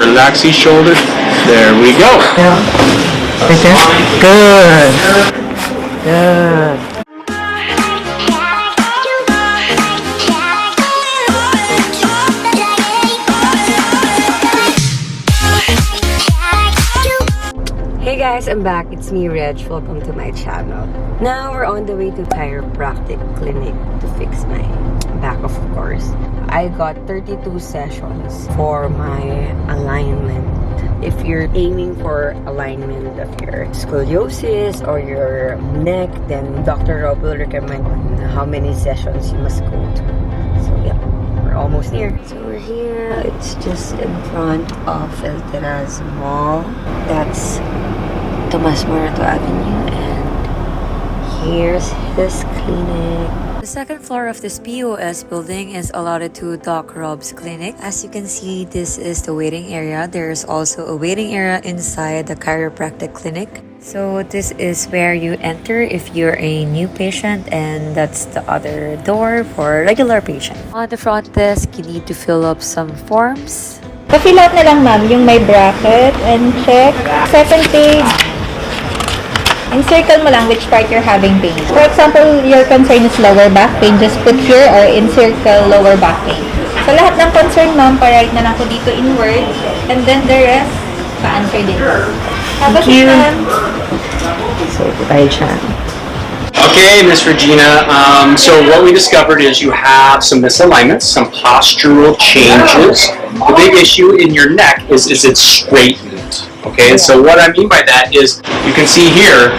Relax these shoulders. There we go. Yeah. Right there. Good. Good. Hey guys, I'm back. It's me, Reg. Welcome to my channel. Now we're on the way to Chiropractic Clinic to fix my back, of course. I got 32 sessions for my alignment. If you're aiming for alignment of your scoliosis or your neck, then Dr. Rob will recommend how many sessions you must go to. So yeah, we're almost near. So we're here. It's just in front of El Terrazo Mall. That's Tomas Morato Avenue, and here's his clinic. The second floor of this POS building is allotted to Doc Rob's clinic. As you can see, this is the waiting area. There's also a waiting area inside the chiropractic clinic. So this is where you enter if you're a new patient, and that's the other door for regular patient. On the front desk, you need to fill up some forms. Pa-fill out na lang, ma'am, yung may bracket and check. Second page, encircle mo lang which part you're having pain. For example, your concern is lower back pain, just put here or encircle lower back pain. So lahat ng concern, ma'am, pa-write na lang ko dito in words, and then the rest, pa-answer din. Have a seat, ma'am. So tayo siya. Okay, Miss Regina. So what we discovered is you have some misalignments, some postural changes. The big issue in your neck is it's straightened. Okay, and so what I mean by that is you can see here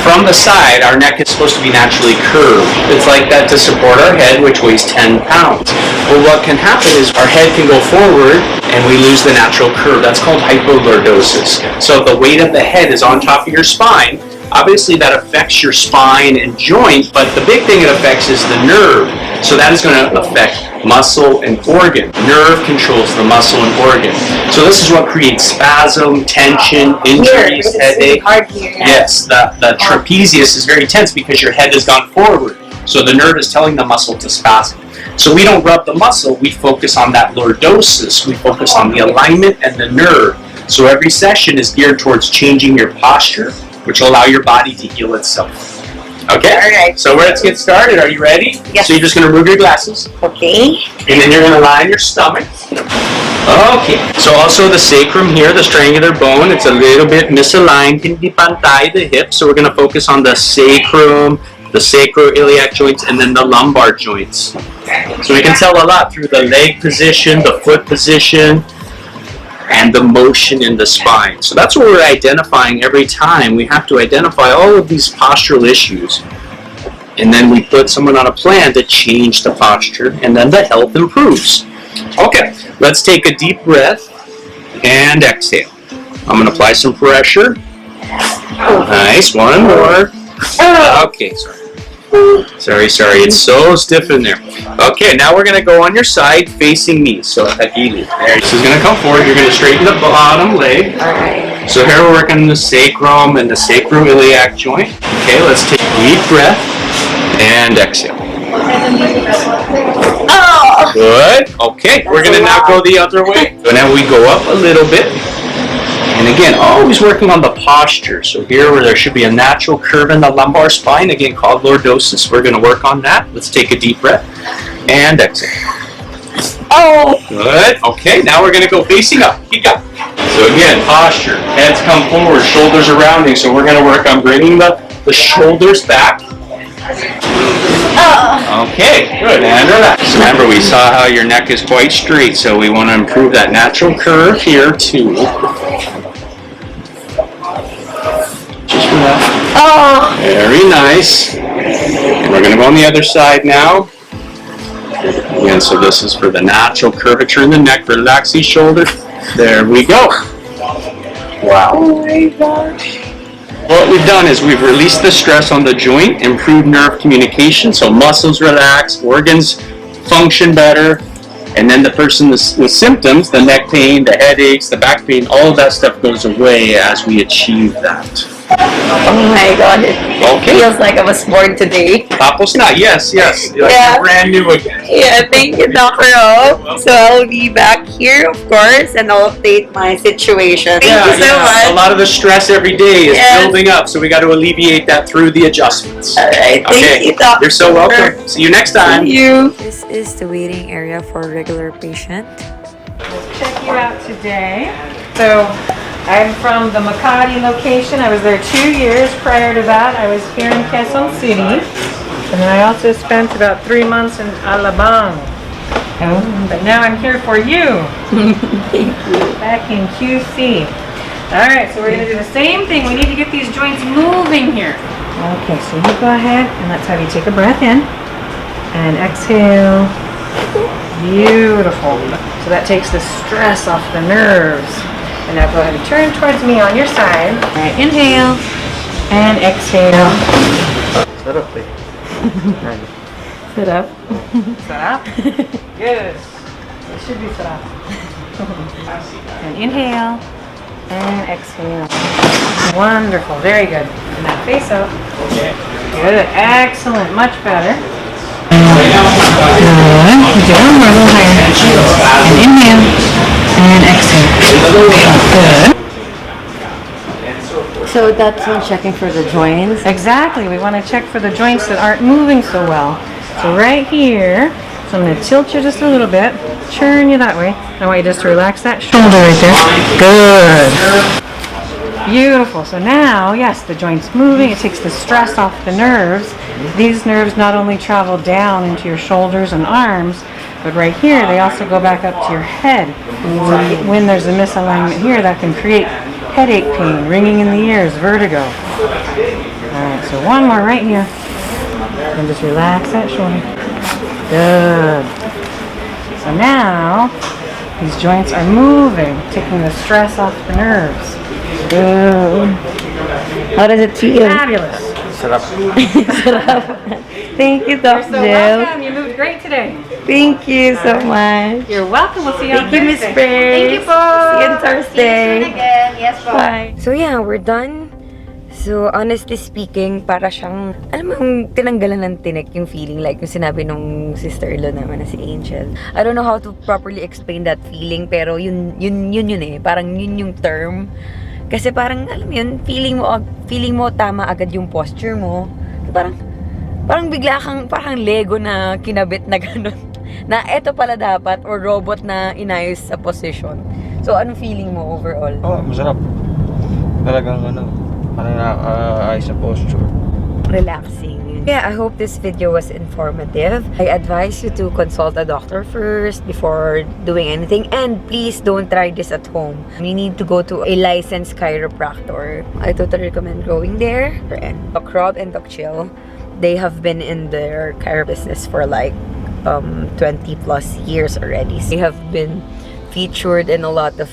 from the side our neck is supposed to be naturally curved. It's like that to support our head, which weighs 10 pounds. Well, what can happen is our head can go forward and we lose the natural curve. That's called hypolordosis. So the weight of the head is on top of your spine. Obviously that affects your spine and joint, but the big thing it affects is the nerve. So that is going to affect muscle and organ. Nerve controls the muscle and organ. So this is what creates spasm, tension, injuries, headache. Yes, the trapezius is very tense because your head has gone forward. So the nerve is telling the muscle to spasm. So we don't rub the muscle, we focus on that lordosis. We focus on the alignment and the nerve. So every session is geared towards changing your posture, which will allow your body to heal itself. Okay? Alright. So let's get started. Are you ready? Yes. So you're just going to remove your glasses. Okay. And then you're going to lie on your stomach. Okay. So also the sacrum here, the triangular bone, it's a little bit misaligned. Hindi pantay the hip. So we're going to focus on the sacrum, the sacroiliac joints, and then the lumbar joints. So we can tell a lot through the leg position, the foot position, and the motion in the spine. So that's what we're identifying every time. We have to identify all of these postural issues. And then we put someone on a plan to change the posture, and then the health improves. Okay, let's take a deep breath and exhale. I'm going to apply some pressure. Nice, one more. Okay, sorry, it's so stiff in there. Okay, now we're going to go on your side facing me. So Hagili. There, this is going to come forward. You're going to straighten the bottom leg. Alright. So here we're working the sacrum and the sacroiliac joint. Okay, let's take a deep breath and exhale. Oh! Good. Okay, we're going to now go the other way. So now we go up a little bit. And again, always working on the posture. So here where there should be a natural curve in the lumbar spine, again called lordosis. We're going to work on that. Let's take a deep breath and exhale. Oh! Good. Okay, now we're going to go facing up. Keep up. So again, posture. Heads come forward, shoulders are rounding. So we're going to work on bringing the shoulders back. Okay, good. And relax. Remember, we saw how your neck is quite straight, so we want to improve that natural curve here too. Oh! Very nice. And we're going to go on the other side now. Again, so this is for the natural curvature in the neck. Relax these shoulders. There we go. Wow. Oh my gosh. What we've done is we've released the stress on the joint, improved nerve communication, so muscles relax, organs function better, and then the person with symptoms, the neck pain, the headaches, the back pain, all of that stuff goes away as we achieve that. Oh my god, it Okay. feels like I was born today. Tapos na. Yes, yes. You're like Yeah. you're brand new again. Yeah, thank you, Dr. O. So I'll be back here, of course, and I'll update my situation. Thank you so A much. lot of the stress every day is Yes. building up, so we got to alleviate that through the adjustments. All right, thank you, Doctor. You're so welcome. See you next time. Thank you. This is the waiting area for regular patient. Check you out today. So I'm from the Makati location. I was there 2 years. Prior to that, I was here in Quezon City. And then I also spent about 3 months in Alabang. But now I'm here for you. Thank you. Back in QC. Alright, so we're going to do the same thing. We need to get these joints moving here. Okay, so you go ahead and let's have you take a breath in. And exhale. Beautiful. So that takes the stress off the nerves. And now go ahead and turn towards me on your side. Alright, inhale. And exhale. Sit up. Sit up. Good. It should be sit up. And inhale. And exhale. Wonderful. Very good. And now face up. Good. Excellent. Much better. Good. Do one more, a little higher. And inhale. And exhale. Good. So that's when checking for the joints. Exactly. We want to check for the joints that aren't moving so well. So right here, so I'm going to tilt you just a little bit, turn you that way. I want you just to relax that shoulder right there. Good. Beautiful. So now, yes, the joint's moving. It takes the stress off the nerves. These nerves not only travel down into your shoulders and arms, but right here, they also go back up to your head. When there's a misalignment here, that can create headache pain, ringing in the ears, vertigo. Alright, so one more right here. And just relax that shoulder. Good. So now, these joints are moving, taking the stress off the nerves. Good. How does it feel? Fabulous. Thank you, You're Dr. so Jill. welcome. You moved great today. Thank you so much. You're welcome. We'll see you on Thank you, Miss Thursday. Grace. Thank you po. See you on Thursday. See you soon again. Yes po. Bye. So yeah, we're done. So honestly speaking, para siyang, alam mo yung tinanggalan ng tinik, yung feeling like yung sinabi nung sister-in-law naman na si Angel. I don't know how to properly explain that feeling, pero yun eh. Parang yun yung term. Kasi parang, alam mo yun, feeling mo tama agad yung posture mo. Parang bigla kang, parang Lego na kinabit na gano'n. Na eto pala dapat, or robot na inayos sa position. So, anong feeling mo overall? Oh, masarap. Talagang parang nakakaayos sa posture. Relaxing. Yeah, I hope this video was informative. I advise you to consult a doctor first before doing anything. And please don't try this at home. You need to go to a licensed chiropractor. I totally recommend going there. And Doc Rob and Doc Chill, they have been in their chiro business for like 20 plus years already. They have been featured in a lot of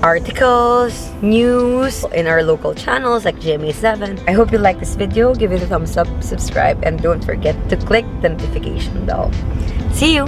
articles, news in our local channels like GMA7. I hope you like this video. Give it a thumbs up, subscribe, and don't forget to click the notification bell. See you!